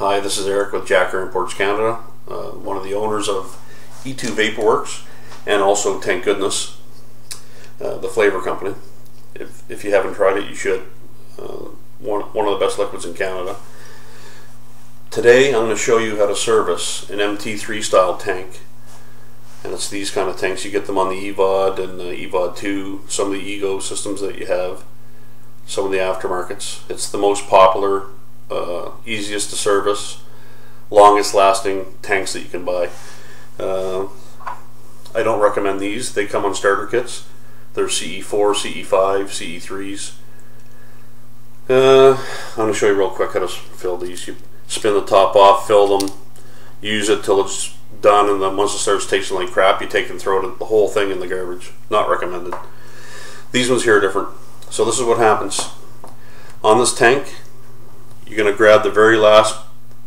Hi, this is Eric with Jacker Imports Canada, one of the owners of E2 Vaporworks and also Tank Goodness, the flavor company. If you haven't tried it, you should. One of the best liquids in Canada. Today I'm going to show you how to service an MT3 style tank, and it's these kind of tanks. You get them on the Evod and the Evod 2, some of the Ego systems that you have, some of the aftermarkets. It's the most popular, easiest to service, longest lasting tanks that you can buy. I don't recommend these. They come on starter kits. They're CE4, CE5, CE3s. I'm going to show you real quick how to fill these. You spin the top off, fill them, use it till it's done, and then once it starts tasting like crap, you take and throw the whole thing in the garbage. Not recommended. These ones here are different. So this is what happens. On this tank, you're going to grab the very last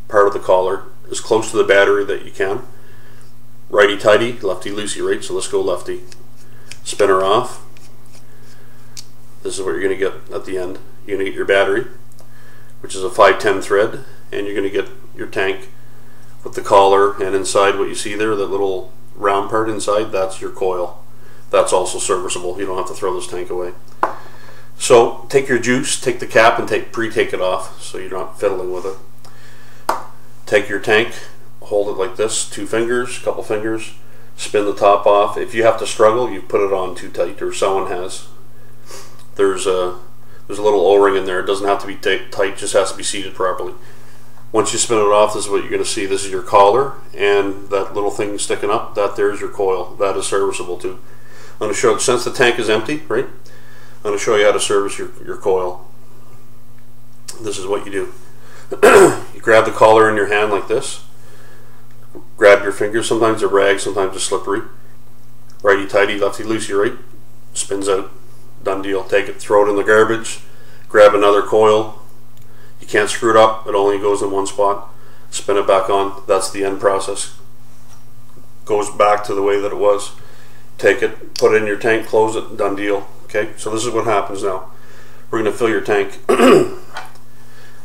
part of the collar, as close to the battery that you can. Righty tighty, lefty loosey, right? So let's go lefty. Spin her off. This is what you're going to get at the end. You're going to get your battery, which is a 510 thread, and you're going to get your tank with the collar, and inside what you see there, that little round part inside, that's your coil. That's also serviceable. You don't have to throw this tank away. So take your juice, take the cap, and pre-take it off so you're not fiddling with it. Take your tank, hold it like this, 2 fingers, couple fingers, spin the top off. If you have to struggle, you put it on too tight, or someone has. There's a little O-ring in there. It doesn't have to be tight, just has to be seated properly. Once you spin it off, this is what you're going to see. This is your collar, and that little thing sticking up, that there's your coil. That is serviceable too. I'm going to show, since the tank is empty, right? I'm going to show you how to service your coil. This is what you do. You grab the collar in your hand like this. Grab your fingers. Sometimes they're rags, sometimes they're slippery. Righty tighty, lefty loosey, right? Spins out. Done deal. Take it, throw it in the garbage. Grab another coil. You can't screw it up. It only goes in one spot. Spin it back on. That's the end process. Goes back to the way that it was. Take it, put it in your tank, close it, done deal. Okay, so this is what happens now. We're going to fill your tank.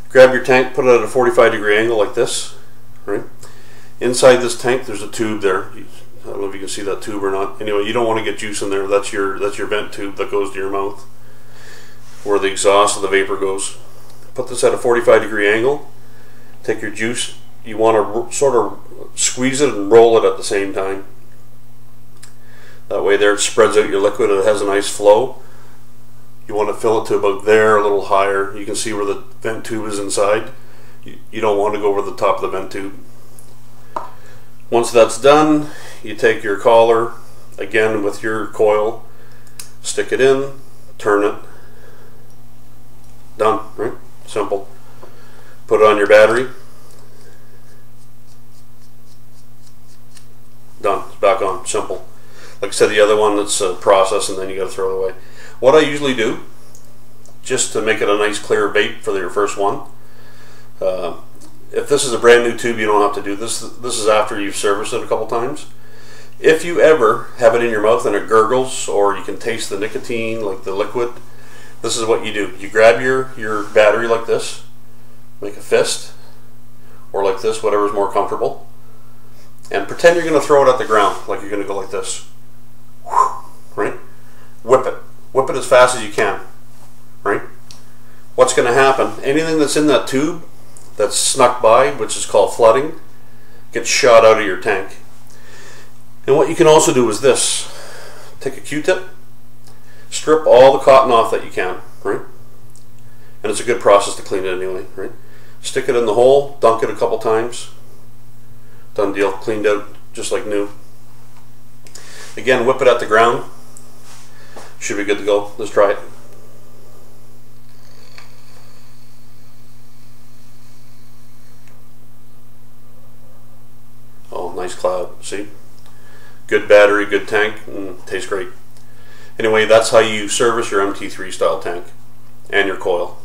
Grab your tank, put it at a 45-degree angle like this, right? Inside this tank, there's a tube there. I don't know if you can see that tube or not. Anyway, you don't want to get juice in there. That's your vent tube that goes to your mouth, where the exhaust of the vapor goes. Put this at a 45-degree angle. Take your juice. You want to sort of squeeze it and roll it at the same time. That way there it spreads out your liquid and it has a nice flow. You want to fill it to about there, a little higher. You can see where the vent tube is inside. You don't want to go over the top of the vent tube. Once that's done, you take your collar, again with your coil, stick it in, turn it. Done, right? Simple. Put it on your battery. Done. It's back on. Simple. Like I said, the other one, that's a process, and then you got to throw it away. What I usually do, just to make it a nice clear vape for your first one, if this is a brand new tube, you don't have to do this. This is after you've serviced it a couple times. If you ever have it in your mouth and it gurgles, or you can taste the nicotine, like the liquid, this is what you do. You grab your battery like this, make a fist, or like this, whatever's more comfortable, and pretend you're going to throw it at the ground, like you're going to go like this. Right? Whip it. Whip it as fast as you can. Right? What's going to happen? Anything that's in that tube that's snuck by, which is called flooding, gets shot out of your tank. And what you can also do is this. Take a Q-tip, strip all the cotton off that you can, right? And it's a good process to clean it anyway, right? Stick it in the hole, dunk it a couple times. Done deal. Cleaned out just like new. Again, whip it at the ground. Should be good to go. Let's try it. Oh, nice cloud. See? Good battery, good tank, tastes great. Anyway, that's how you service your MT3 style tank and your coil.